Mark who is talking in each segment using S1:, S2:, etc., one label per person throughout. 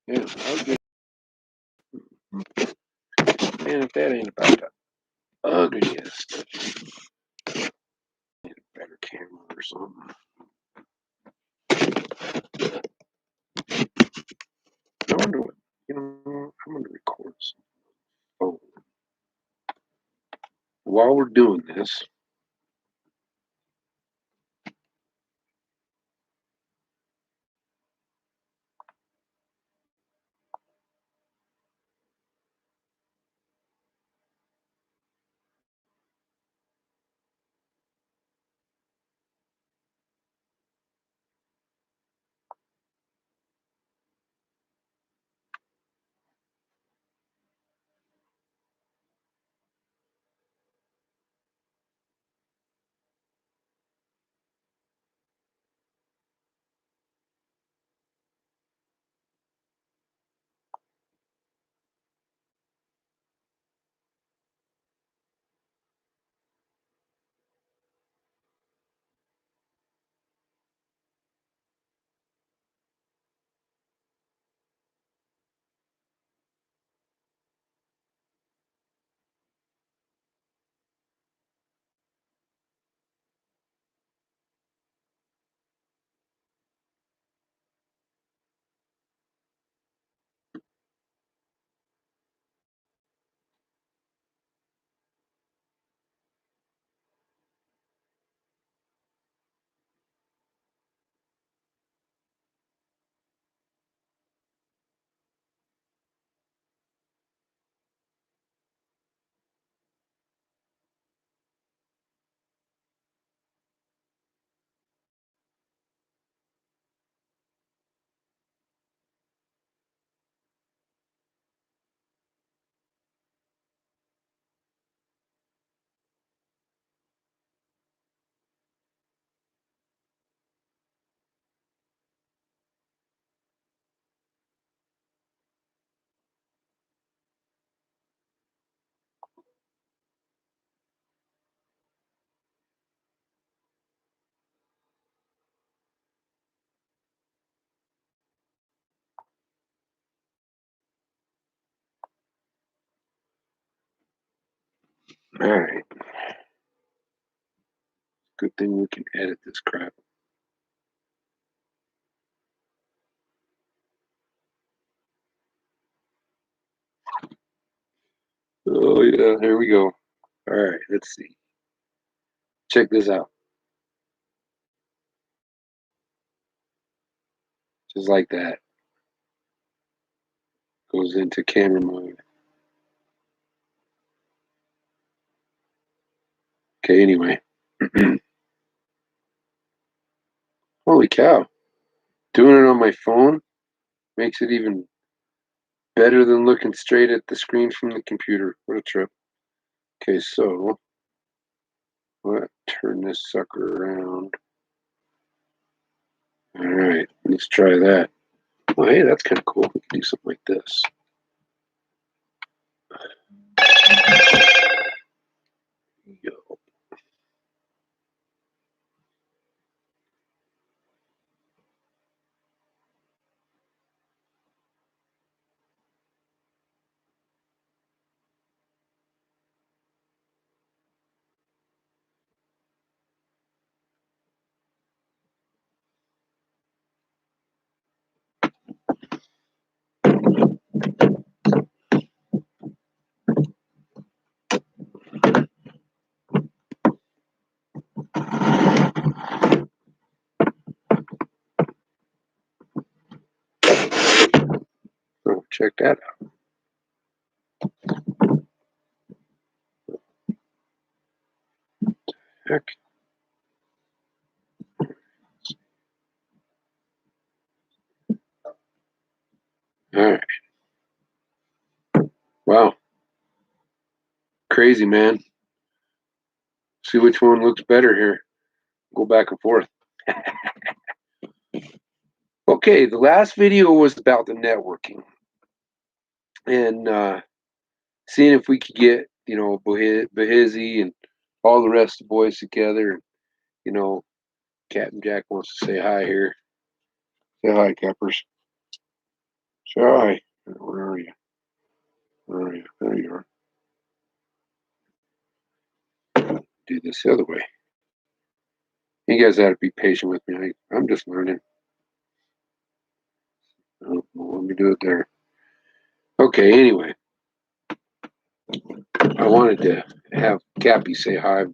S1: Yeah, I'll get. Man, if that ain't about the ugliest, need a better camera or something. I wonder what, I'm gonna record some. Oh, while we're doing this, all right. Good thing we can edit this crap. Oh yeah, here we go. All right, let's see. Check this out. Just like that. Goes into camera mode. Okay, anyway. Holy cow. Doing it on my phone makes it even better than looking straight at the screen from the computer. What a trip. Okay, so let's turn this sucker around. All right, let's try that. Well, hey, that's kind of cool. We can do something like this. Yo. Oh, check that out. Heck. All right. Wow. Crazy, man. See which one looks better here. Go back and forth. Okay, the last video was about the networking and seeing if we could get, Bahizzy and all the rest of the boys together. And, Captain Jack wants to say hi here. Say hi, Cappers. Shy. Where are you? Where are you? There you are. Do this the other way. You guys have to be patient with me. I'm just learning. Oh, well, let me do it there. Okay, anyway, I wanted to have Cappy say hi.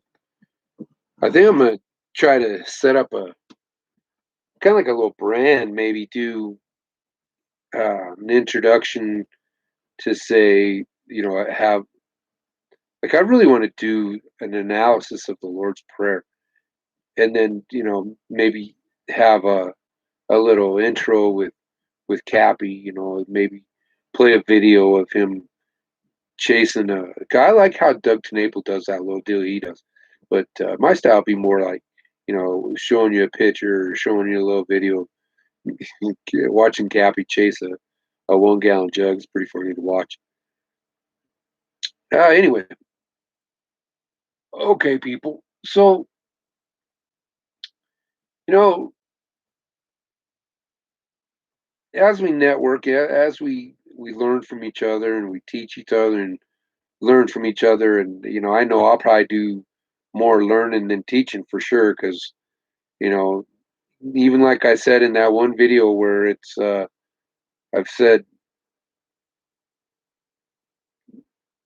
S1: I think I'm going to try to set up a kind of like a little brand, maybe do an introduction to say, have like I really want to do an analysis of the Lord's Prayer, and then maybe have a little intro with Cappy. Maybe play a video of him chasing a guy. I like how Doug Tenable does that little deal he does, but my style would be more like showing you a picture or showing you a little video. Watching Cappy chase a 1 gallon jug is pretty funny to watch. Anyway, okay, people. So, you know, as we network, as we learn from each other and we teach each other and learn from each other, and I know I'll probably do more learning than teaching for sure, because you know, even like I said in that one video where I've said,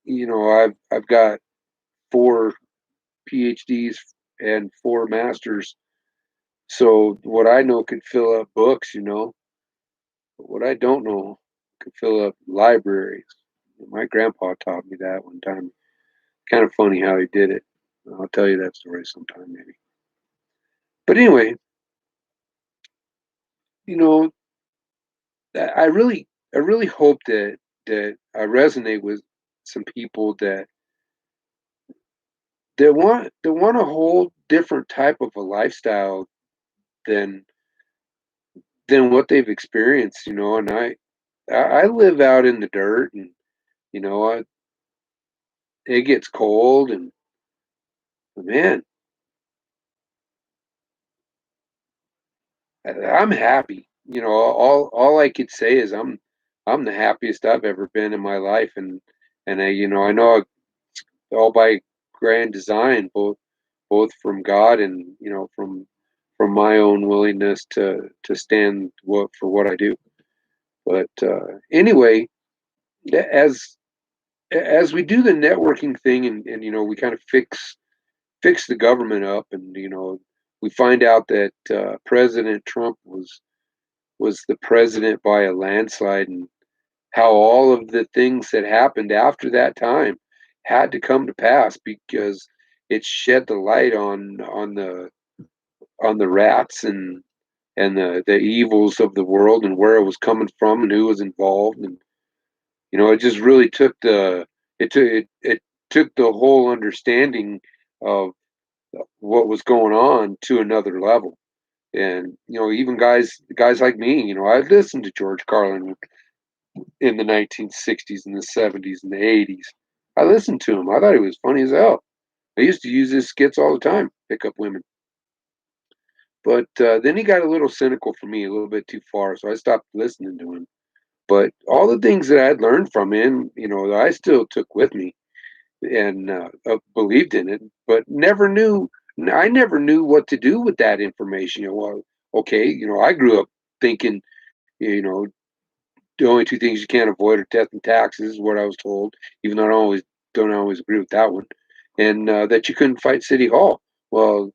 S1: I've got 4 PhDs and 4 masters. So what I know could fill up books, but what I don't know could fill up libraries. My grandpa taught me that one time. Kind of funny how he did it. I'll tell you that story sometime maybe. But anyway, you know, I really hope that I resonate with some people that want a whole different type of a lifestyle than what they've experienced, and I live out in the dirt, and you know, I, it gets cold, and man, I'm happy. All I could say is I'm the happiest I've ever been in my life, and I know all by grand design, both from God and from my own willingness to stand for what I do. But anyway, as as we do the networking thing, and we kind of fix the government up, and we find out that President Trump was the president by a landslide, and how all of the things that happened after that time had to come to pass because it shed the light on the rats and the evils of the world and where it was coming from and who was involved, and it just really took it took the whole understanding of what was going on to another level. And even guys like me, I listened to George Carlin in the 1960s and the 70s and the 80s. I listened to him. I thought he was funny as hell. I used to use his skits all the time, pick up women. But then he got a little cynical for me, a little bit too far, so I stopped listening to him. But all the things that I had learned from him, I still took with me and believed in it, but I never knew what to do with that information. Well, okay, I grew up thinking, you know, the only 2 things you can't avoid are death and taxes, is what I was told, even though I don't always agree with that one, and that you couldn't fight City Hall. Well,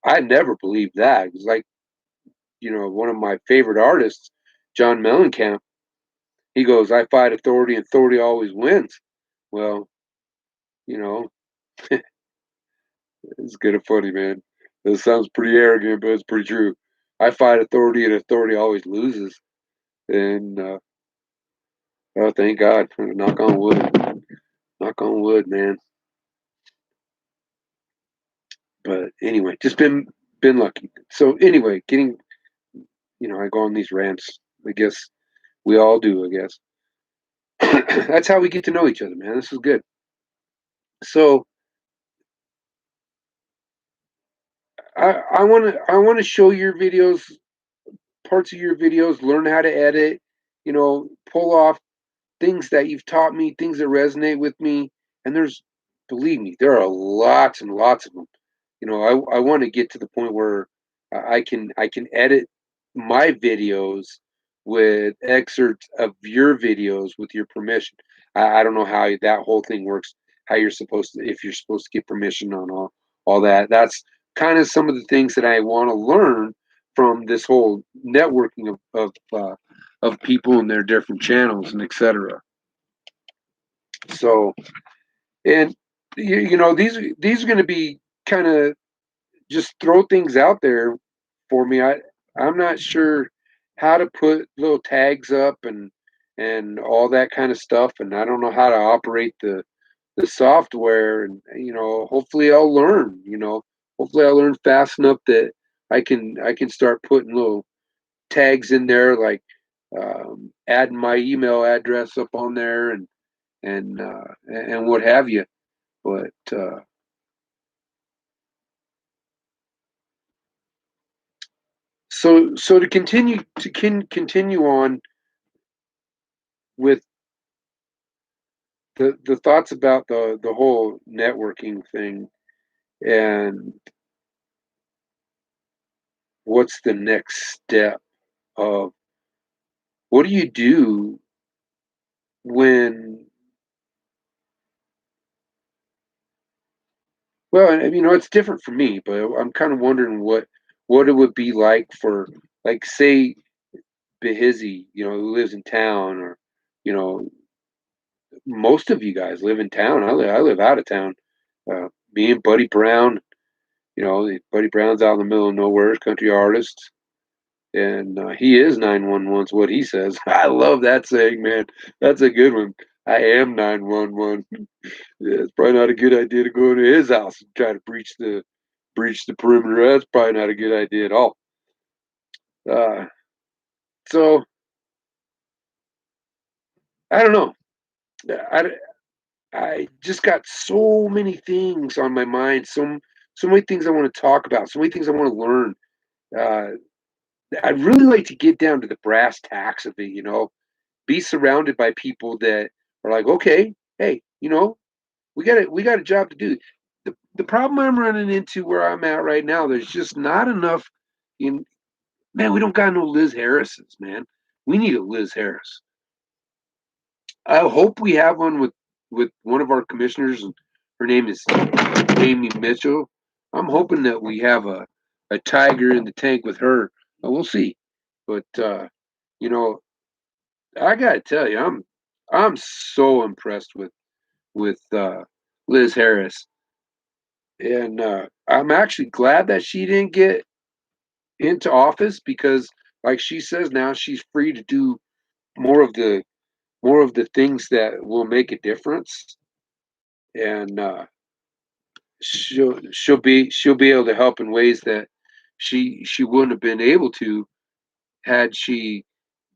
S1: I never believed that. It's like, one of my favorite artists, John Mellencamp, he goes, "I fight authority, and authority always wins." Well, you know, it's good and funny, man. It sounds pretty arrogant, but it's pretty true. I fight authority, and authority always loses. And oh, thank God. Knock on wood. Knock on wood, man. But anyway, just been lucky. So anyway, I go on these rants. I guess we all do. I guess that's how we get to know each other, man. This is good. So I want to show your videos, parts of your videos, learn how to edit, pull off things that you've taught me, things that resonate with me. And believe me, there are lots and lots of them. I want to get to the point where I can edit my videos with excerpts of your videos with your permission. I don't know how that whole thing works. How you're supposed to, if you're supposed to get permission on all that. That's kind of some of the things that I want to learn from this whole networking of people and their different channels and etc. So, and these are going to be kind of just throw things out there for me. I'm not sure how to put little tags up and all that kind of stuff, and I don't know how to operate the software. And hopefully I'll learn. Hopefully I'll learn fast enough that I can start putting little tags in there, like adding my email address up on there and what have you. But so to continue on with the thoughts about the whole networking thing, and what's the next step of what do you do when, well, and, it's different for me, but I'm kind of wondering what it would be like for, like, say, Behizzy, who lives in town, or you know most of you guys live in town. I live out of town. Me and Buddy Brown, Buddy Brown's out in the middle of nowhere, country artist, and he is 911's what he says. I love that saying, man. That's a good one. I am 911. Yeah, it's probably not a good idea to go into his house and try to breach the perimeter. That's probably not a good idea at all. Uh, so I don't know. I, I just got so many things on my mind. So many things I want to talk about. So many things I want to learn. Uh, I'd really like to get down to the brass tacks of it. Be surrounded by people that are like, okay, hey, we got a job to do. The problem I'm running into where I'm at right now, there's just not enough. In Man, we don't got no Liz Harris's, man. We need a Liz Harris. I hope we have one with one of our commissioners. Her name is Amy Mitchell. I'm hoping that we have a tiger in the tank with her. We'll see. But you know, I gotta tell you, I'm so impressed with Liz Harris, and I'm actually glad that she didn't get into office because, like she says now, she's free to do more of the more of the things that will make a difference, and she'll be able to help in ways that she wouldn't have been able to had she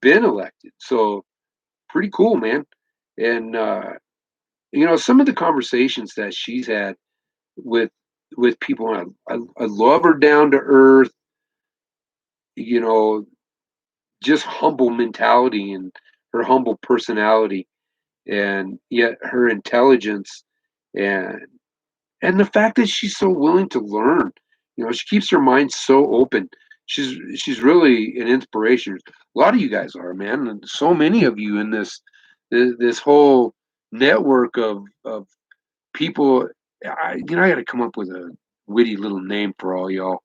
S1: been elected. So pretty cool, man. And some of the conversations that she's had with people, I love her down to earth, you know, just humble mentality and her humble personality, and yet her intelligence and and the fact that she's so willing to learn. She keeps her mind so open. She's really an inspiration. A lot of you guys are, man, and so many of you in this whole network of people. I got to come up with a witty little name for all y'all,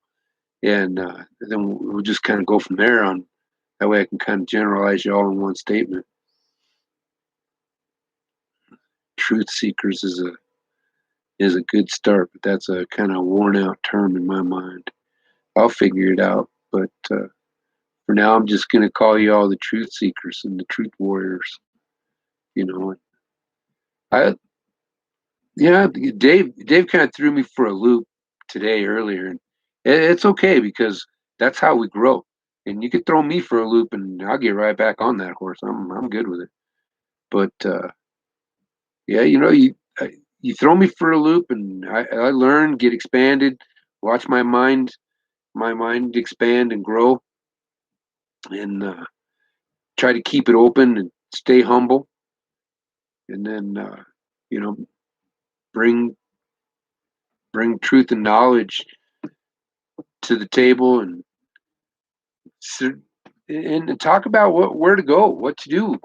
S1: and then we'll just kind of go from there on. That way, I can kind of generalize y'all in one statement. Truth seekers is a good start, but that's a kind of worn out term in my mind. I'll figure it out, but for now, I'm just going to call you all the truth seekers and the truth warriors. You know, I yeah, Dave kind of threw me for a loop today earlier, and it's okay because that's how we grow. And you could throw me for a loop, and I'll get right back on that horse. I'm good with it. But yeah, you throw me for a loop, and I learn, get expanded, watch my mind expand and grow, and try to keep it open and stay humble, and then you know bring bring truth and knowledge to the table, and talk about where to go, what to do,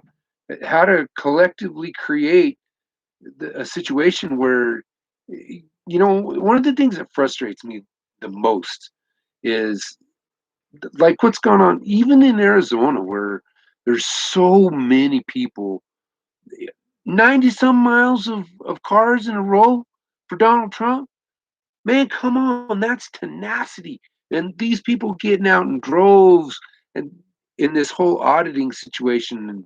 S1: how to collectively create a situation where, one of the things that frustrates me the most is like what's going on even in Arizona, where there's so many people, 90 some miles of cars in a row for Donald Trump. Man, come on, that's tenacity. And these people getting out in droves and in this whole auditing situation. And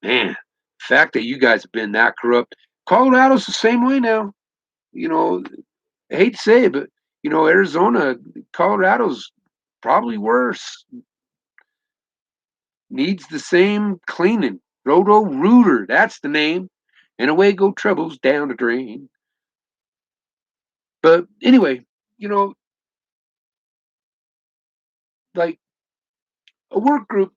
S1: man, the fact that you guys have been that corrupt. Colorado's the same way now. You know, I hate to say it, but Arizona, Colorado's probably worse. Needs the same cleaning. Roto Rooter, that's the name. And away go troubles down the drain. But anyway, you know, like a work group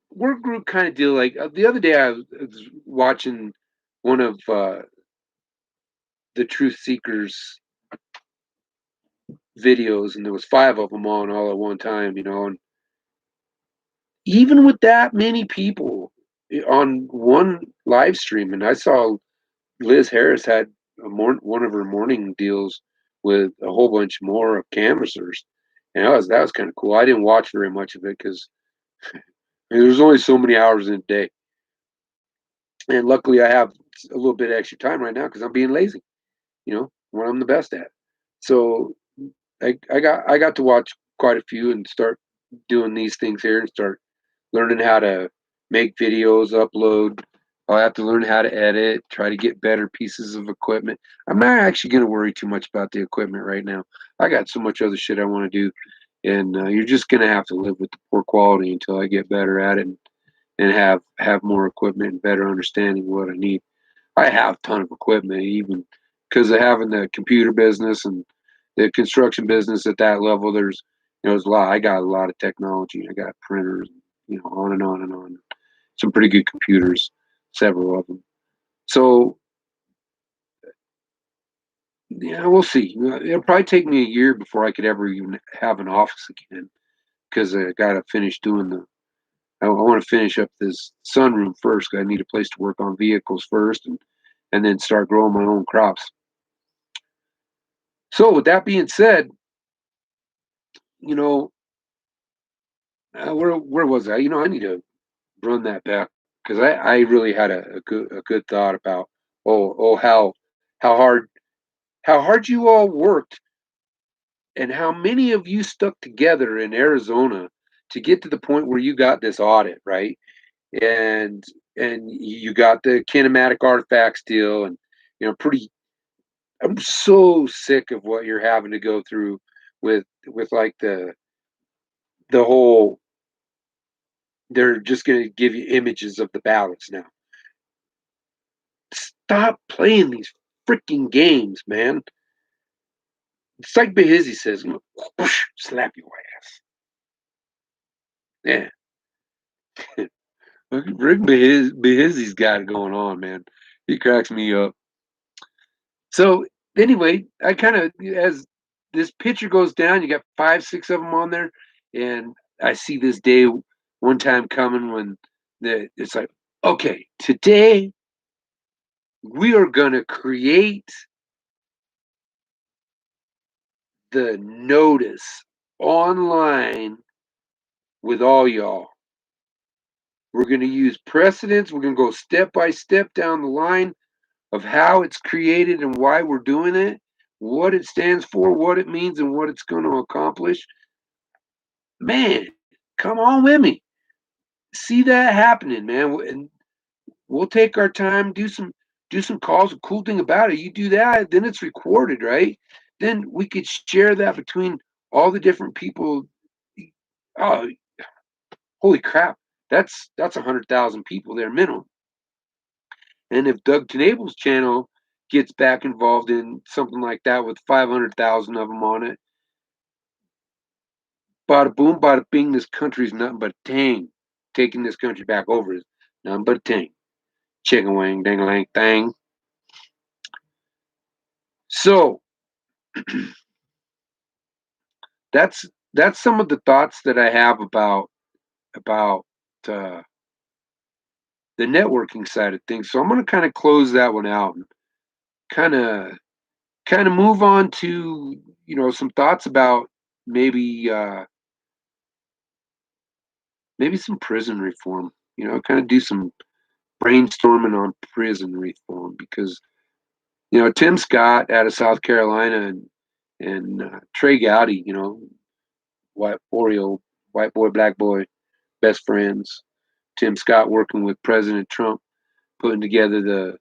S1: kind of deal. Like the other day, I was watching one of the Truth Seekers videos, and there was five of them on all at one time. And even with that many people on one live stream, and I saw Liz Harris had one of her morning deals with a whole bunch more of canvassers, and that was kind of cool. I didn't watch very much of it because there's only so many hours in a day, and luckily I have a little bit of extra time right now because I'm being lazy. What I'm the best at. So I got to watch quite a few and start doing these things here and start learning how to make videos, upload. I'll have to learn how to edit, try to get better pieces of equipment. I'm not actually going to worry too much about the equipment right now. I got so much other shit I want to do, and you're just going to have to live with the poor quality until I get better at it, and have more equipment and better understanding what I need. I have a ton of equipment, even because of having the computer business and the construction business at that level. There's a lot. I got a lot of technology. I got printers, on and on and on. Some pretty good computers, several of them. So yeah, we'll see. It'll probably take me a year before I could ever even have an office again, because I got to finish doing the. I want to finish up this sunroom first. 'Cause I need a place to work on vehicles first, and then start growing my own crops. So with that being said, you know, where was I? I need to run that back because I really had a good thought about, how hard you all worked, and how many of you stuck together in Arizona to get to the point where you got this audit, right? And you got the kinematic artifacts deal, and pretty. I'm so sick of what you're having to go through with like the whole. They're just going to give you images of the ballots now. Stop playing these freaking games, man. It's like Behizzy says, slap your ass. Yeah. Rick Behizzy's got it going on, man. He cracks me up. So anyway, I kind of, as this picture goes down, you got 5, 6 of them on there, and I see this day one time coming when it's like, okay, today we are gonna create the notice online with all y'all. We're going to use precedents. We're going to go step by step down the line of how it's created and why we're doing it, what it stands for, what it means, and what it's going to accomplish. Man, come on with me. See that happening, man. And we'll take our time, do some calls. The cool thing about it, you do that, then it's recorded, right? Then we could share that between all the different people. Oh, holy crap! That's 100,000 people there minimum. And if Doug Knable's channel gets back involved in something like that with 500,000 of them on it, bada boom, bada bing, this country's nothing but dang, taking this country back over. None but a ting. Chicken wing, ding a lang thang. So that's that's some of the thoughts that I have about uh, the networking side of things. So I'm going to kind of close that one out and kind of move on to some thoughts about maybe maybe some prison reform. Kind of do some brainstorming on prison reform because Tim Scott out of South Carolina and Trey Gowdy, white Oreo, white boy, black boy, best friends. Tim Scott working with President Trump, putting together the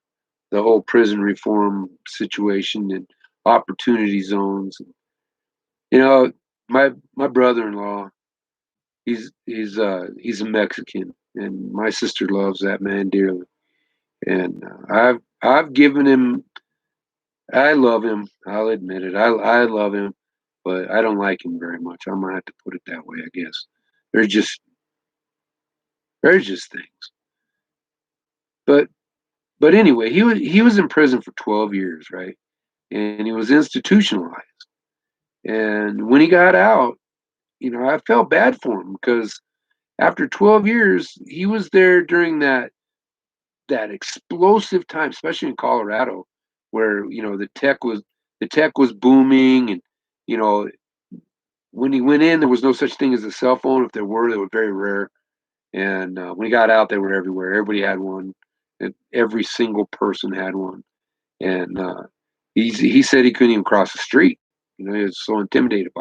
S1: whole prison reform situation and opportunity zones. You know, my brother-in-law, he's a Mexican, and my sister loves that man dearly. And I've given him. I love him. I'll admit it. I love him, but I don't like him very much. I'm gonna have to put it that way, I guess. There's just there's just things. But anyway, he was in prison for 12 years, right? And he was institutionalized. And when he got out, I felt bad for him because after 12 years, he was there during that explosive time, especially in Colorado, where the tech was booming, and you know when he went in, there was no such thing as a cell phone. If there were, they were very rare. And when he got out, they were everywhere. Everybody had one, and every single person had one. And he said he couldn't even cross the street. He was so intimidated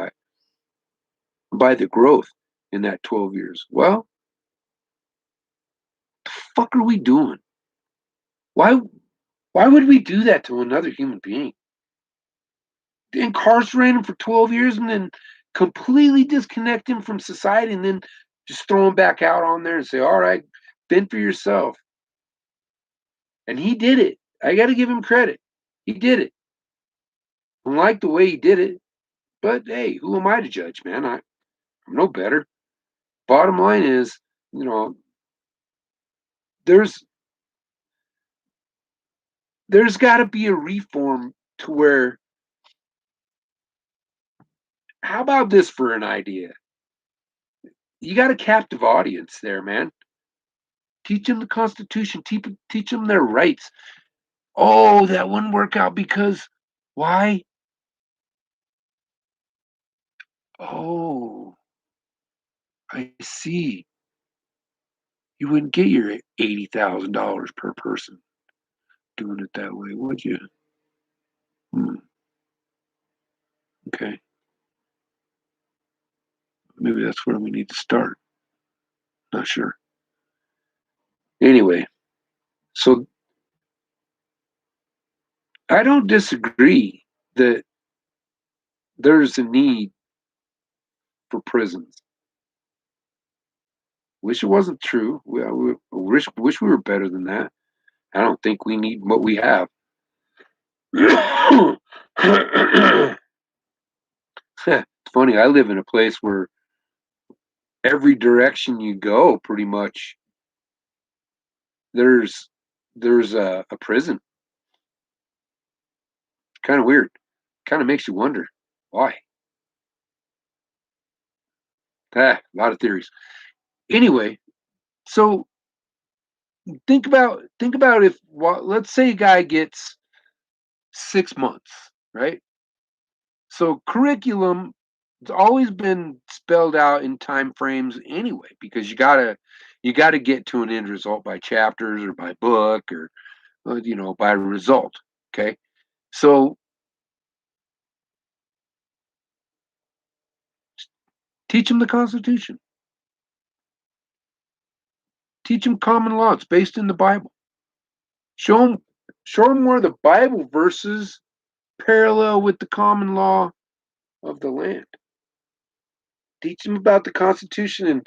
S1: by the growth in that 12 years. Well, fuck are we doing? Why why would we do that to another human being? Incarcerate him for 12 years and then completely disconnect him from society and then just throw him back out on there and say, all right, fend for yourself. And he did it. I got to give him credit. He did it. I don't like the way he did it, but hey, who am I to judge, man? I'm no better. Bottom line is, you know, there's there's got to be a reform to where. How about this for an idea? You got a captive audience there, man. Teach them the Constitution. Teach them their rights. Oh, that wouldn't work out because why? Oh, I see. You wouldn't get your $80,000 per person doing it that way, would you? Hmm, okay, maybe that's where we need to start. Not sure. Anyway, so I don't disagree that there's a need for prisons. Wish it wasn't true. We wish we were better than that. I don't think we need what we have. It's funny. I live in a place where every direction you go, pretty much, there's a prison. Kind of weird. Kind of makes you wonder why. A lot of theories. Anyway, so think about if let's say a guy gets 6 months, right? So curriculum it's always been spelled out in time frames anyway, because you gotta get to an end result by chapters or by book or by result. Okay, so teach them the Constitution, teach them common law. It's based in the Bible. Show them where the Bible verses parallel with the common law of the land. Teach them about the Constitution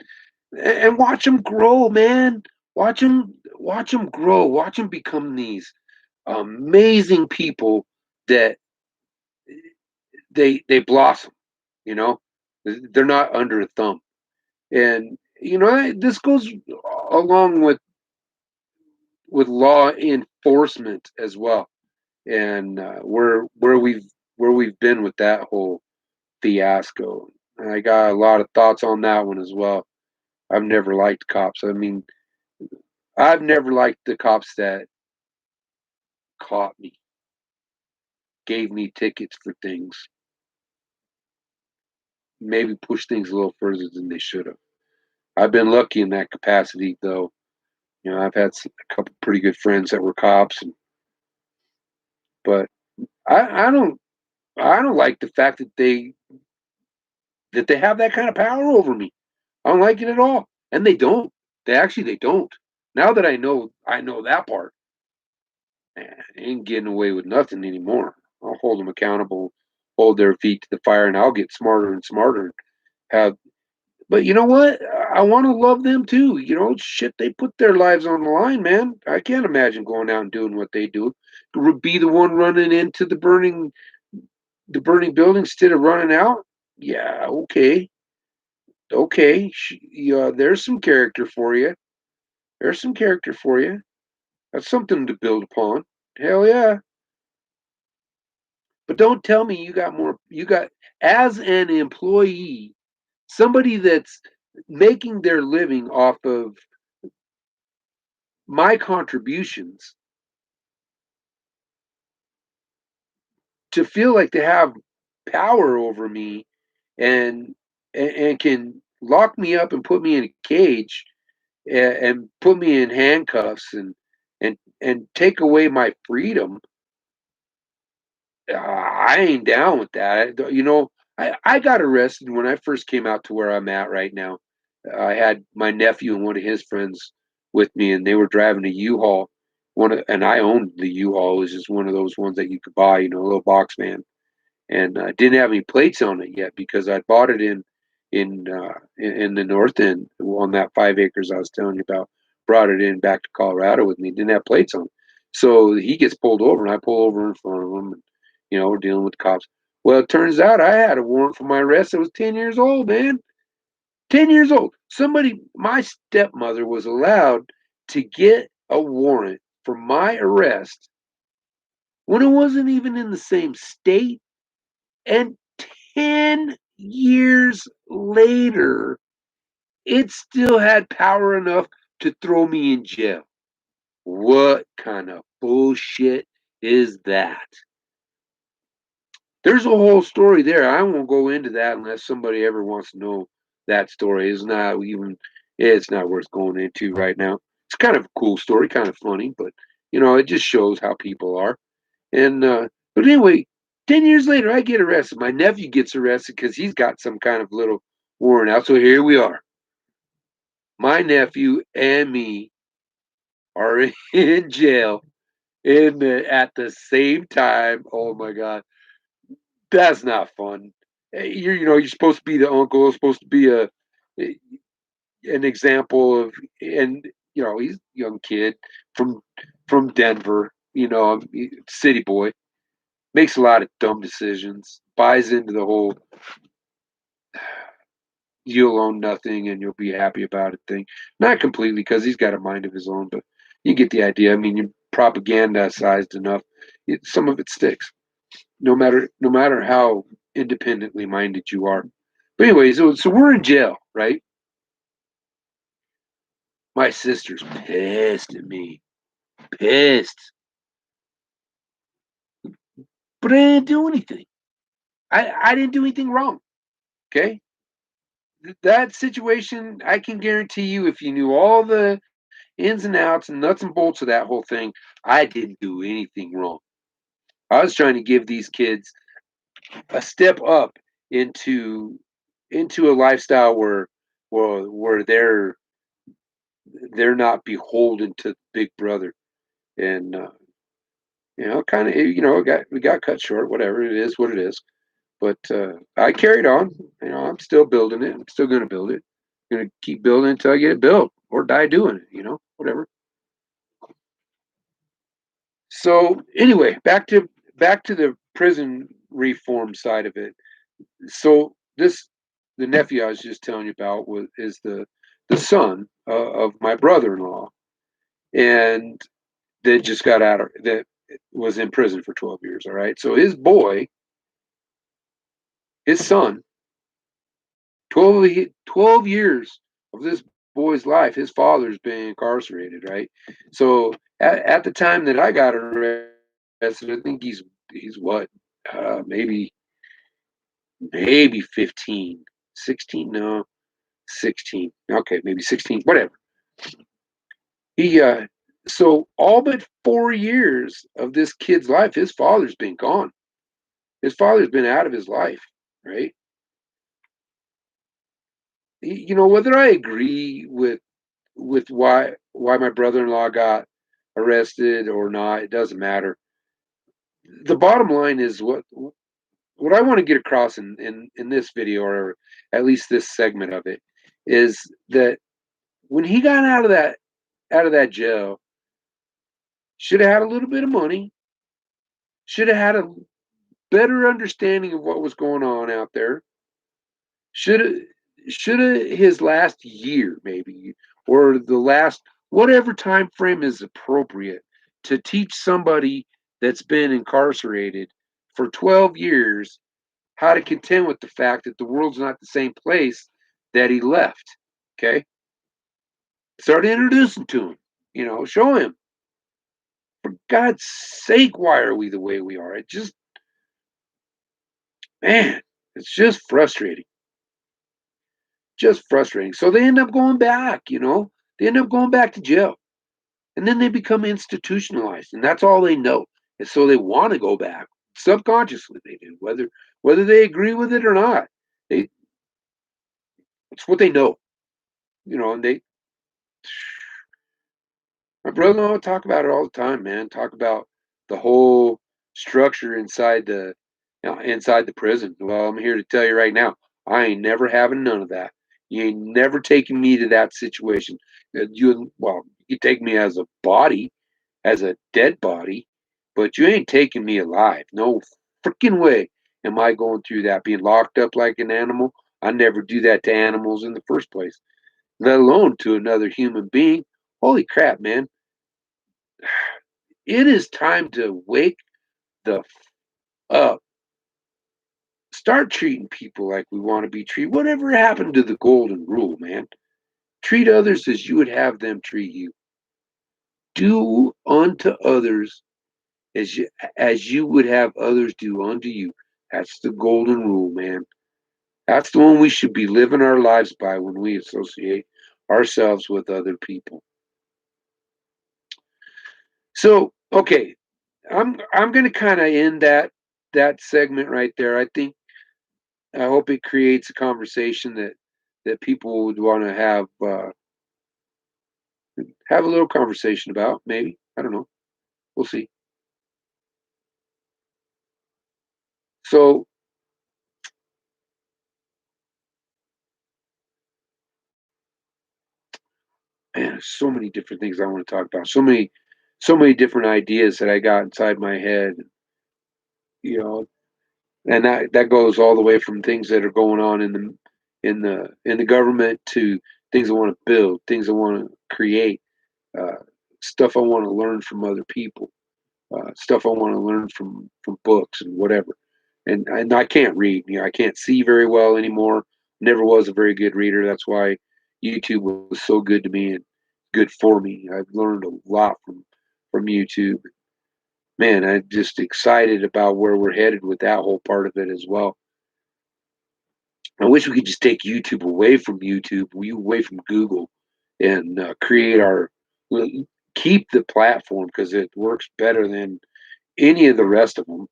S1: and watch them grow, man. Watch them grow. Watch them become these amazing people that they blossom. You know, they're not under a thumb. And this goes along with with law enforcement as well, and where we've been with that whole fiasco. And I got a lot of thoughts on that one as well. I've never liked cops. I mean, I've never liked the cops that caught me, gave me tickets for things, maybe pushed things a little further than they should have. I've been lucky in that capacity, though. You know, I've had a couple pretty good friends that were cops, but I, I don't I don't like the fact that they have that kind of power over me. I don't like it at all, and they don't. They don't. Now that I know that part. I ain't getting away with nothing anymore. I'll hold them accountable, hold their feet to the fire, and I'll get smarter and smarter. And have, but you know what? I want to love them too. You know, shit, they put their lives on the line, man. I can't imagine going out and doing what they do. Be the one running into the burning building instead of running out. Yeah, okay, okay. Yeah, there's some character for you. There's some character for you. That's something to build upon. Hell yeah. But don't tell me you got, as an employee, somebody that's making their living off of my contributions, to feel like they have power over me and and can lock me up and put me in a cage and put me in handcuffs and take away my freedom. I ain't down with that. You know, I got arrested when I first came out to where I'm at right now. I had my nephew and one of his friends with me, and they were driving a U-Haul. And I owned the U-Haul. It was just one of those ones that you could buy, you know, a little box van, and didn't have any plates on it yet because I bought it in the north end on that 5 acres I was telling you about. Brought it in back to Colorado with me. Didn't have plates on it, so he gets pulled over, and I pull over in front of him. And, you know, we're dealing with the cops. Well, it turns out I had a warrant for my arrest. I was 10 years old, man. 10 years old. My stepmother was allowed to get a warrant for my arrest when it wasn't even in the same state. And 10 years later, it still had power enough to throw me in jail. What kind of bullshit is that? There's a whole story there. I won't go into that unless somebody ever wants to know that story. It's not worth going into right now. It's kind of a cool story, kind of funny, but you know, it just shows how people are. And but anyway, 10 years later, I get arrested. My nephew gets arrested because he's got some kind of little warrant out. So here we are. My nephew and me are in jail at the same time. Oh my god, that's not fun. You're supposed to be the uncle, supposed to be eh, an example of, and he's a young kid from Denver. City boy, makes a lot of dumb decisions, buys into the whole "you'll own nothing and you'll be happy about it" thing. Not completely, because he's got a mind of his own, but you get the idea. I mean, you're propagandized enough, some of it sticks. No matter how independently minded you are. But anyway, so we're in jail, right? My sister's pissed at me, pissed, but I didn't do anything. I didn't do anything wrong. Okay, that situation, I can guarantee you, if you knew all the ins and outs and nuts and bolts of that whole thing, I didn't do anything wrong. I was trying to give these kids a step up into a lifestyle where they're not beholden to Big Brother. And kind of, we got cut short. Whatever, it is what it is. But I carried on. I'm still building it. I'm still going to build it. Going to keep building until I get it built or die doing it. Whatever. So anyway, back to the prison reform side of it. So the nephew I was just telling you about is the son of my brother-in-law, and that just got out of that was in prison for 12 years. All right. So his boy, his son, 12 years of this boy's life, his father's been incarcerated, right? So at the time that I got arrested, I think he's what, maybe 15, 16, no, 16. Okay, maybe 16, whatever. He so all but 4 years of this kid's life, his father's been gone. His father's been out of his life, right? Whether I agree with why my brother-in-law got arrested or not, it doesn't matter. The bottom line is what I want to get across in this video, or at least this segment of it, is that when he got out of that jail, should have had a little bit of money, should have had a better understanding of what was going on out there. Should have his last year, maybe, or the last, whatever time frame is appropriate, to teach somebody that's been incarcerated for 12 years how to contend with the fact that the world's not the same place that he left. Okay? Start introducing to him, show him. For God's sake, why are we the way we are? It just, man, it's just frustrating. Just frustrating. So they end up going back. They end up going back to jail. And then they become institutionalized. And that's all they know. And so they want to go back. Subconsciously they do, whether they agree with it or not. They It's what they know, and my brother-in-law talk about it all the time, man. Talk about the whole structure inside the prison. Well, I'm here to tell you right now, I ain't never having none of that. You ain't never taking me to that situation. You take me as a body, as a dead body, but you ain't taking me alive. No freaking way am I going through that, being locked up like an animal. I never do that to animals in the first place, let alone to another human being. Holy crap, man. It is time to wake the up. Start treating people like we want to be treated. Whatever happened to the golden rule, man? Treat others as you would have them treat you. Do unto others as you would have others do unto you. That's the golden rule, man. That's the one we should be living our lives by when we associate ourselves with other people. So, okay, I'm going to kind of end that segment right there. I hope it creates a conversation that people would want to have a little conversation about. Maybe, I don't know. We'll see. So, man, there's so many different things I want to talk about. So many different ideas that I got inside my head. You know, and that goes all the way from things that are going on in the government to things I want to build, things I want to create, uh, stuff I want to learn from other people, stuff I want to learn from books and whatever. And I can't read. I can't see very well anymore. Never was a very good reader. That's why YouTube was so good to me and good for me. I've learned a lot from YouTube. Man, I'm just excited about where we're headed with that whole part of it as well. I wish we could just take YouTube away from YouTube, away from Google, and well, keep the platform because it works better than any of the rest of them,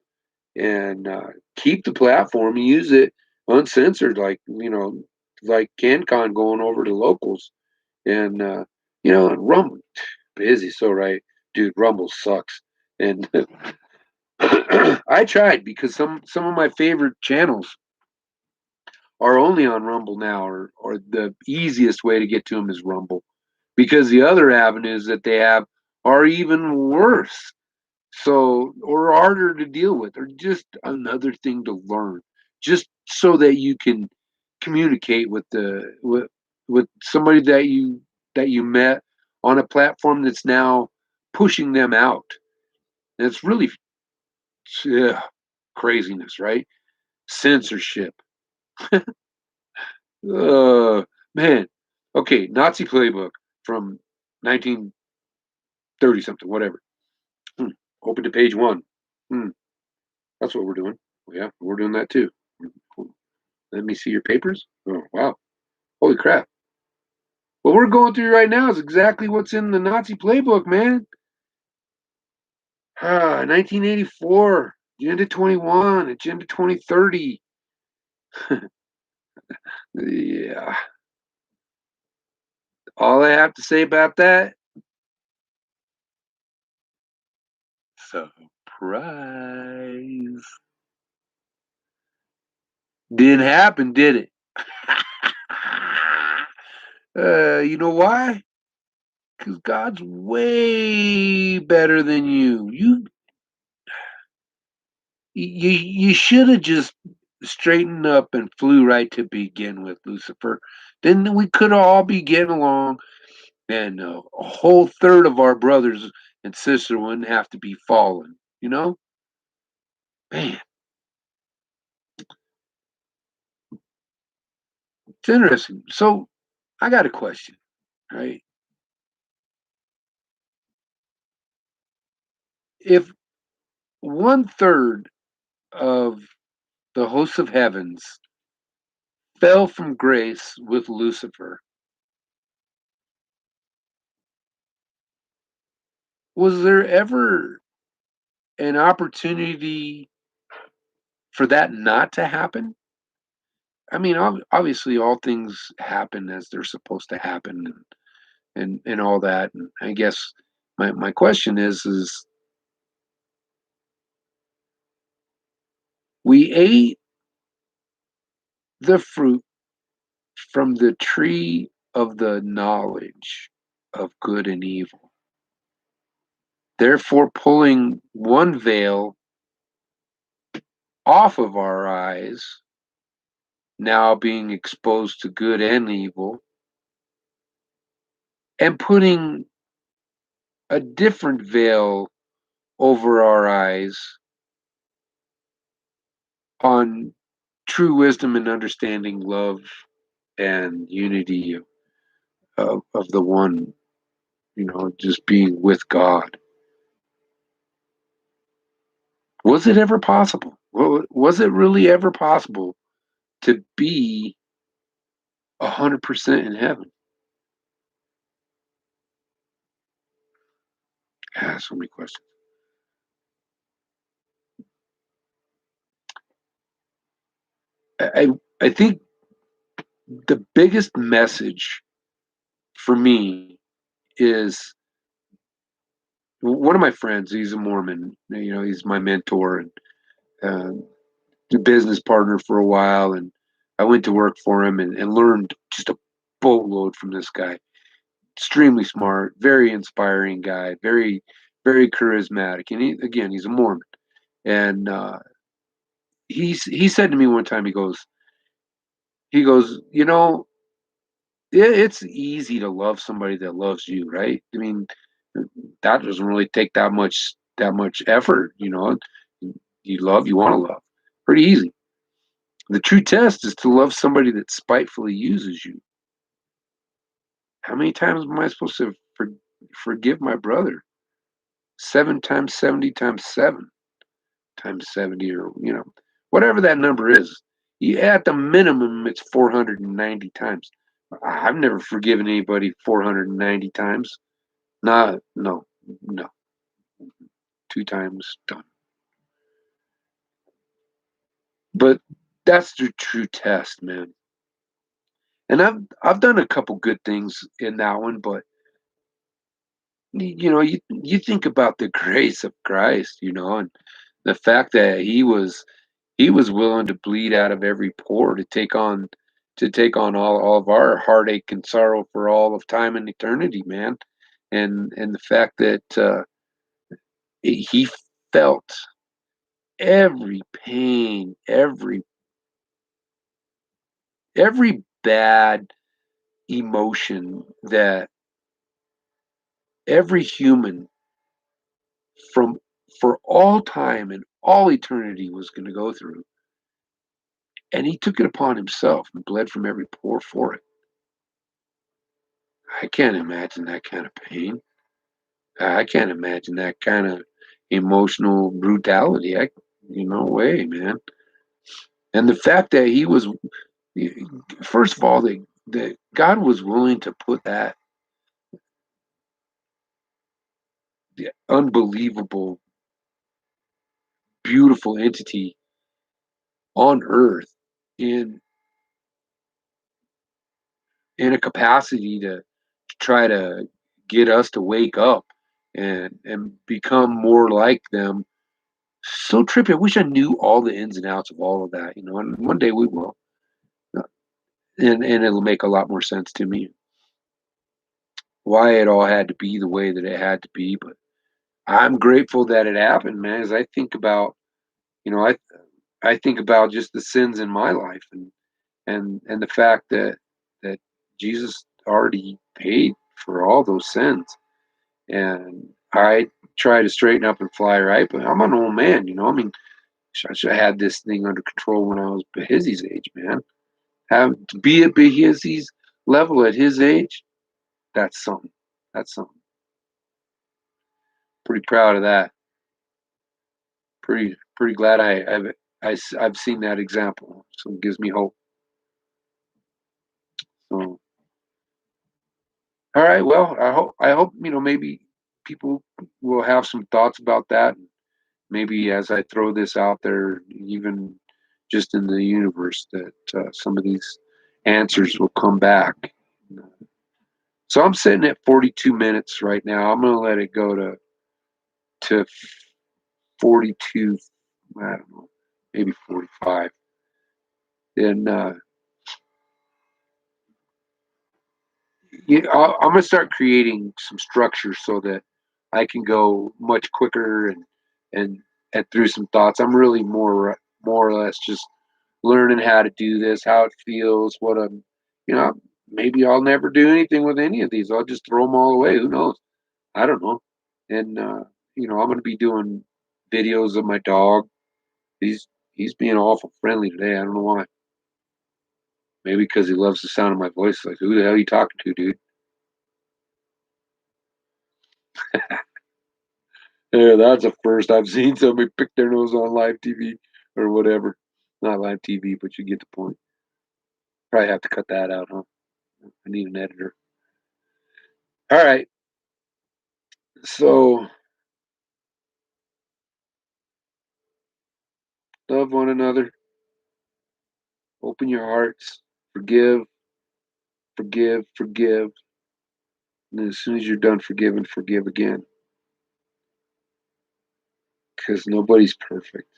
S1: and keep the platform, use it uncensored, like CanCon going over to locals, and and Rumble, busy, so right, dude, Rumble sucks, and I tried because some of my favorite channels are only on Rumble now, or the easiest way to get to them is Rumble, because the other avenues that they have are even worse. So, or harder to deal with, or just another thing to learn, just so that you can communicate with somebody that you met on a platform that's now pushing them out. And it's really yeah, craziness, right? Censorship. Uh, man. Okay, Nazi playbook from 1930 something, whatever. Hmm. Open to page one. Hmm. That's what we're doing. Well, yeah, we're doing that too. Cool. Let me see your papers. Oh, wow. Holy crap. What we're going through right now is exactly what's in the Nazi playbook, man. 1984, Agenda 21, Agenda 2030. Yeah. All I have to say about that, surprise. Didn't happen, did it? You know why? Because God's way better than you. You should have just straightened up and flew right to begin with, Lucifer. Then we could all be getting along, and a whole third of our brothers and sisters wouldn't have to be fallen. You know, man, it's interesting. So, I got a question, right? If one third of the hosts of heavens fell from grace with Lucifer, was there ever an opportunity for that not to happen? I mean, obviously, all things happen as they're supposed to happen, and all that. And I guess my question is we ate the fruit from the tree of the knowledge of good and evil, therefore pulling one veil off of our eyes, now being exposed to good and evil, and putting a different veil over our eyes on true wisdom and understanding, love and unity of the one, just being with God. Was it ever possible? Was it really ever possible to be 100% in heaven? Yeah, so many questions. I I think the biggest message for me is one of my friends. He's a Mormon. He's my mentor and a business partner for a while. And I went to work for him and learned just a boatload from this guy. Extremely smart, very inspiring guy, very, very charismatic. And he's a Mormon. And he said to me one time, he goes, it's easy to love somebody that loves you, right? I mean, that doesn't really take that much effort. You want to love, pretty easy. The true test is to love somebody that spitefully uses you. How many times am I supposed to forgive my brother? 7 times, 70 times 7 times 70, or whatever that number is. At the minimum, it's 490 times. I've never forgiven anybody 490 times. Not, no, no. 2 times done. But that's the true test, man. And I've done a couple good things in that one, but you think about the grace of Christ, and the fact that he was willing to bleed out of every pore to take on all of our heartache and sorrow for all of time and eternity, man. And the fact that he felt every pain, every bad emotion that every human from for all time and all eternity was going to go through, and he took it upon himself and bled from every pore for it. I can't imagine that kind of pain. I can't imagine that kind of emotional brutality. No way, man. And the fact that he was, first of all, that God was willing to put that the unbelievable, beautiful entity on earth in a capacity to try to get us to wake up and become more like them. So trippy. I wish I knew all the ins and outs of all of that, and one day we will. And it'll make a lot more sense to me why it all had to be the way that it had to be. But I'm grateful that it happened, man. As I think about, you know, I think about just the sins in my life and the fact that Jesus already paid for all those sins. And I try to straighten up and fly right, but I'm an old man, I mean, I should have had this thing under control when I was his age, man. Have to be at his level at his age, that's something. That's something. Pretty proud of that. Pretty glad I've seen that example. So it gives me hope. So all right, well, I hope maybe people will have some thoughts about that. Maybe as I throw this out there, even just in the universe, that some of these answers will come back. So I'm sitting at 42 minutes right now. I'm going to let it go to 42. I don't know, maybe 45. And I'm going to start creating some structure so that I can go much quicker and and through some thoughts. I'm really more or less just learning how to do this, how it feels, what I'm, you know, maybe I'll never do anything with any of these. I'll just throw them all away. Who knows? I don't know. And I'm going to be doing videos of my dog. He's being awful friendly today. I don't know why. Maybe because he loves the sound of my voice. Like, who the hell are you talking to, dude? Yeah, that's a first. I've seen somebody pick their nose on live TV or whatever. Not live TV, but you get the point. Probably have to cut that out, huh? I need an editor. All right. So love one another. Open your hearts. Forgive, forgive, forgive. And then as soon as you're done forgiving, forgive again. Because nobody's perfect.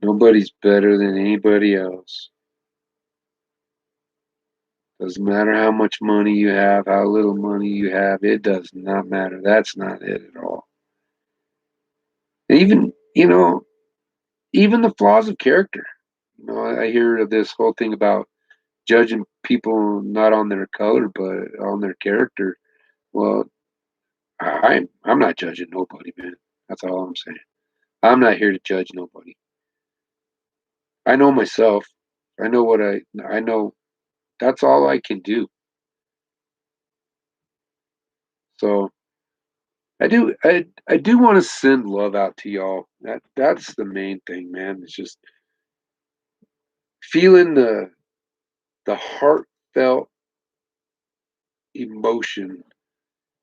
S1: Nobody's better than anybody else. Doesn't matter how much money you have, how little money you have. It does not matter. That's not it at all. And even the flaws of character. I hear of this whole thing about judging people not on their color but on their character. Well, I'm not judging nobody, man. That's all I'm saying. I'm not here to judge nobody. I know myself. I know I know. That's all I can do. So I do want to send love out to y'all. That's the main thing, man. It's just feeling the heartfelt emotion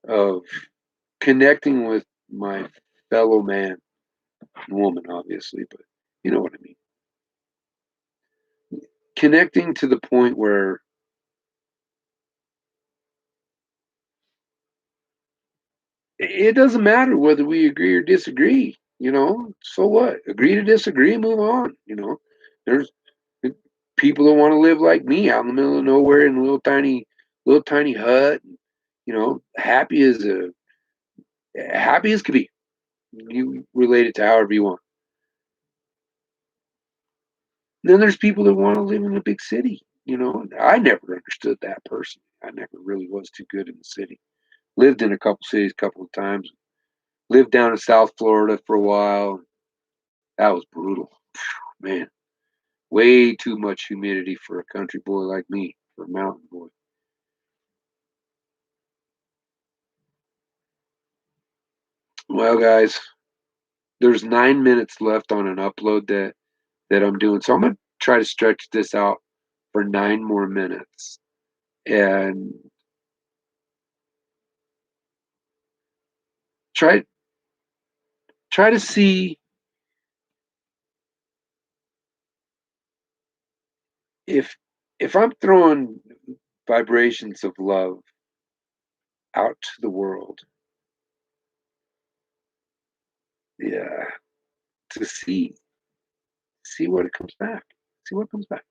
S1: of connecting with my fellow man, woman, obviously, but you know what I mean. Connecting to the point where it doesn't matter whether we agree or disagree. So what? Agree to disagree, move on. There's people that want to live like me out in the middle of nowhere in a little tiny hut. Happy as could be. You relate it to however you want. Then there's people that want to live in a big city. I never understood that person. I never really was too good in the city. Lived in a couple cities a couple of times. Lived down in South Florida for a while. That was brutal, man. Way too much humidity for a country boy like me, for a mountain boy. Well, guys, there's 9 minutes left on an upload that I'm doing, so I'm gonna try to stretch this out for 9 more minutes and try try to see if I'm throwing vibrations of love out to the world, yeah, to see what it comes back. See what comes back.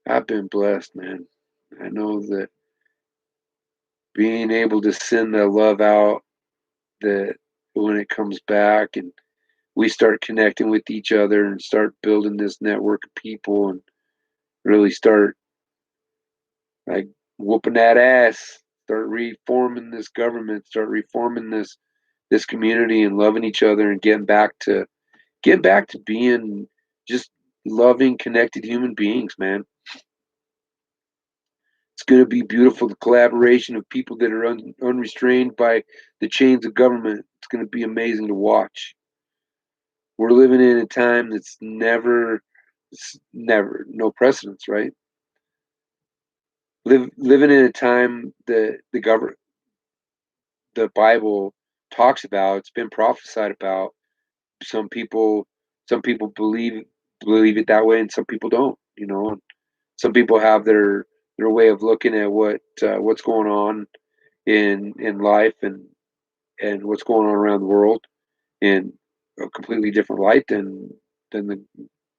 S1: I've been blessed, man. I know that being able to send the love out, that when it comes back and we start connecting with each other and start building this network of people and really start like whooping that ass, start reforming this government, start reforming this community and loving each other and getting back to being just loving, connected human beings, man. It's going to be beautiful. The collaboration of people that are unrestrained by the chains of government. It's going to be amazing to watch. We're living in a time that's never, no precedence, right? Living in a time that the Bible talks about. It's been prophesied about. Some people, some people believe it that way, and some people don't. You know, some people have their way of looking at what's going on in life and what's going on around the world in a completely different light than the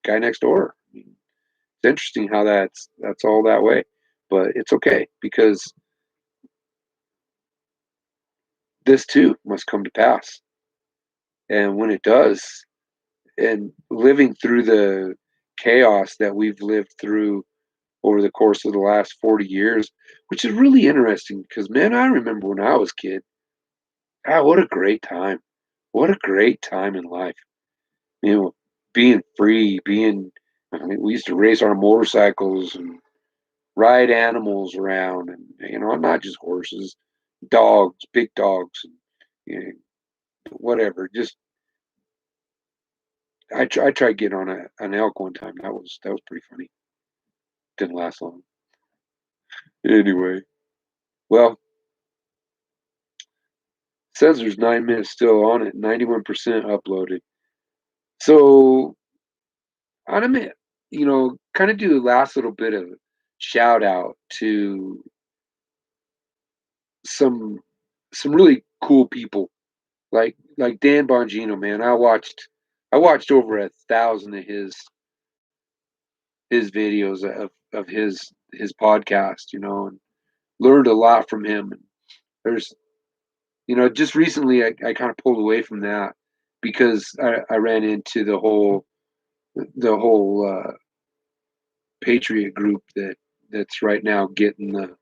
S1: guy next door. It's interesting how that's all that way, but it's okay because this too must come to pass. And when it does, and living through the chaos that we've lived through over the course of the last 40 years, which is really interesting because, man, I remember when I was a kid, what a great time. What a great time in life. You know, being free, I mean, we used to race our motorcycles and ride animals around and, not just horses, dogs, big dogs, and, whatever. Just, I tried getting on an elk one time. That was pretty funny. Didn't last long. Anyway, well, says there's 9 minutes still on it, 91% uploaded. So I'm gonna, kind of do the last little bit of shout out to some some really cool people like Dan Bongino, man. I watched over 1,000 of his videos of his podcast, and learned a lot from him. And there's just recently I kind of pulled away from that because I ran into the whole Patriot group that's right now getting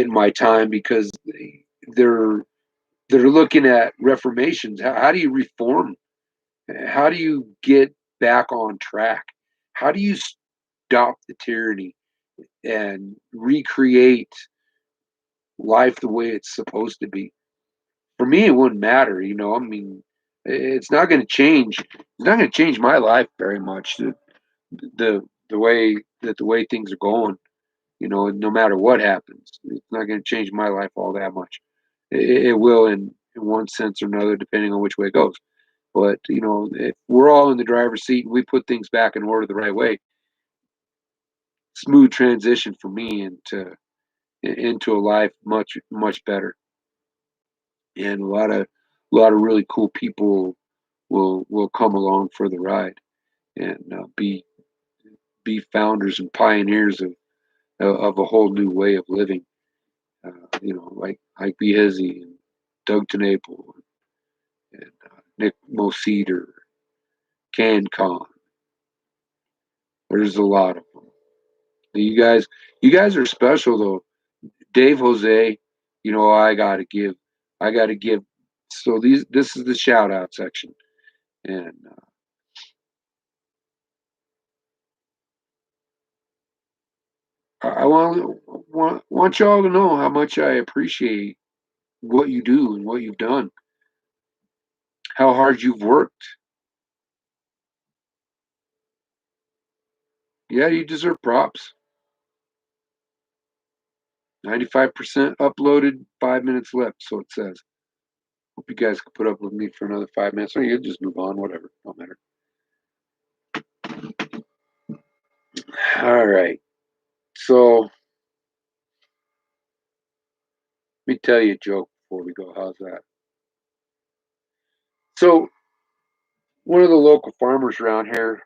S1: my time because they're they're looking at reformations. How do you reform? How do you get back on track? How do you stop the tyranny and recreate life the way it's supposed to be? For me, it wouldn't matter. I mean, it's not going to change. It's not going to change my life very much. The way things are going. No matter what happens, it's not going to change my life all that much. It will in one sense or another, depending on which way it goes. But if we're all in the driver's seat and we put things back in order the right way, smooth transition for me into a life much much better, and a lot of really cool people will come along for the ride and be founders and pioneers of a whole new way of living. Like Behezi and Doug TenNapel and Nick Moseder, CanCon. There's a lot of them. You guys are special though. Dave Jose, I gotta give. So this is the shout out section, and I want y'all to know how much I appreciate what you do and what you've done, how hard you've worked. Yeah, you deserve props. 95% uploaded, 5 minutes left, so it says. Hope you guys can put up with me for another 5 minutes, or you just move on, whatever, don't matter. All right, so let me tell you a joke before we go. How's that? So one of the local farmers around here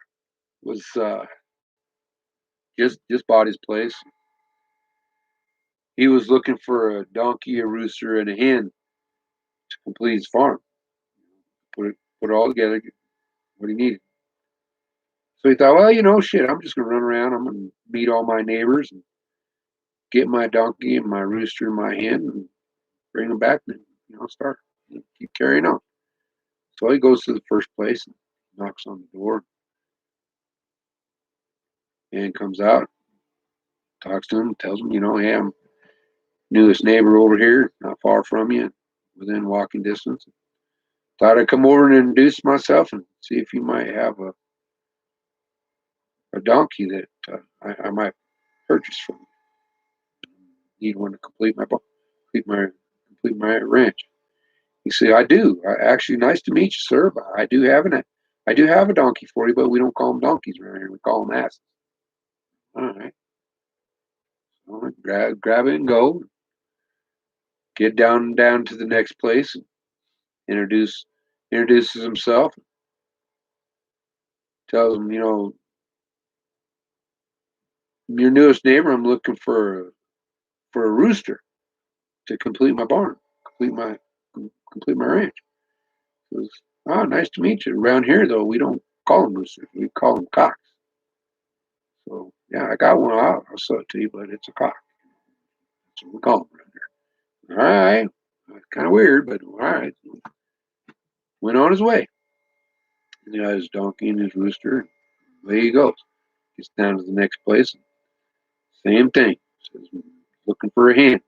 S1: was just bought his place. He was looking for a donkey, a rooster, and a hen to complete his farm. Put it all together, what he needed. So he thought, well, shit, I'm just gonna run around. I'm gonna meet all my neighbors and get my donkey and my rooster and my hen and bring them back and start keep carrying on. So he goes to the first place and knocks on the door and comes out, talks to him, tells him, hey, I'm newest neighbor over here, not far from you, within walking distance. Thought I'd come over and introduce myself and see if you might have a donkey that I might purchase from you. Need one to complete my ranch. He said, I do. Actually, nice to meet you, sir. But I do have a donkey for you, but we don't call them donkeys around here. We call them asses. All right. So grab it and go. Get down to the next place. And introduces himself. Tells him, your newest neighbor. I'm looking for a rooster to complete my barn, complete my ranch. He goes, oh, nice to meet you. Around here, though, we don't call them roosters. We call them cocks. So yeah, I got one. I'll sell it to you, but it's a cock. That's what we call them around here. All right. Kind of weird, but all right. Went on his way. He got his donkey and his rooster. Away he goes. Gets down to the next place. Same thing. Says, looking for a hen.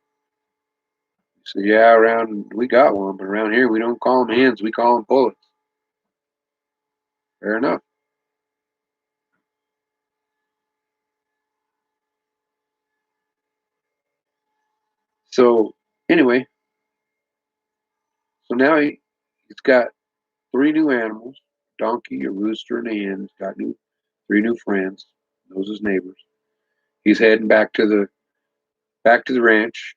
S1: He said, yeah, around we got one, but around here we don't call them hens. We call them pullets. Fair enough. So anyway, so now he's got three new animals: donkey, a rooster, and a hen. He's got three new friends. Those his neighbors. He's heading back to the ranch.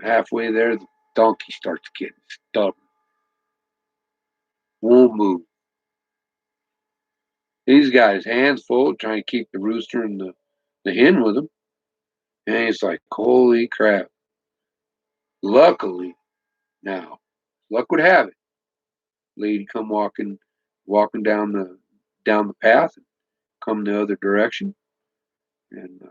S1: Halfway there, the donkey starts getting stubborn. Won't move. He's got his hands full trying to keep the rooster and the hen with him. And he's like, holy crap. Luckily, now, luck would have it. Lady come walking down the path and come the other direction. And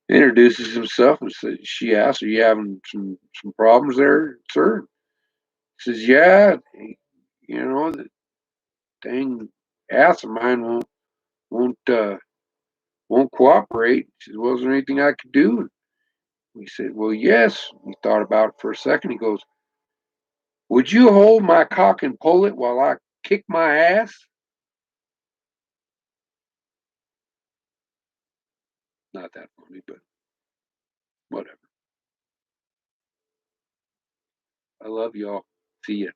S1: introduces himself and says, she asks, are you having some problems there, sir? He says, yeah, the dang ass of mine won't won't cooperate. She said, was there anything I could do? We said, well, yes. He thought about it for a second. He goes, would you hold my cock and pull it while I kick my ass? Not that funny, but whatever. I love y'all. See ya.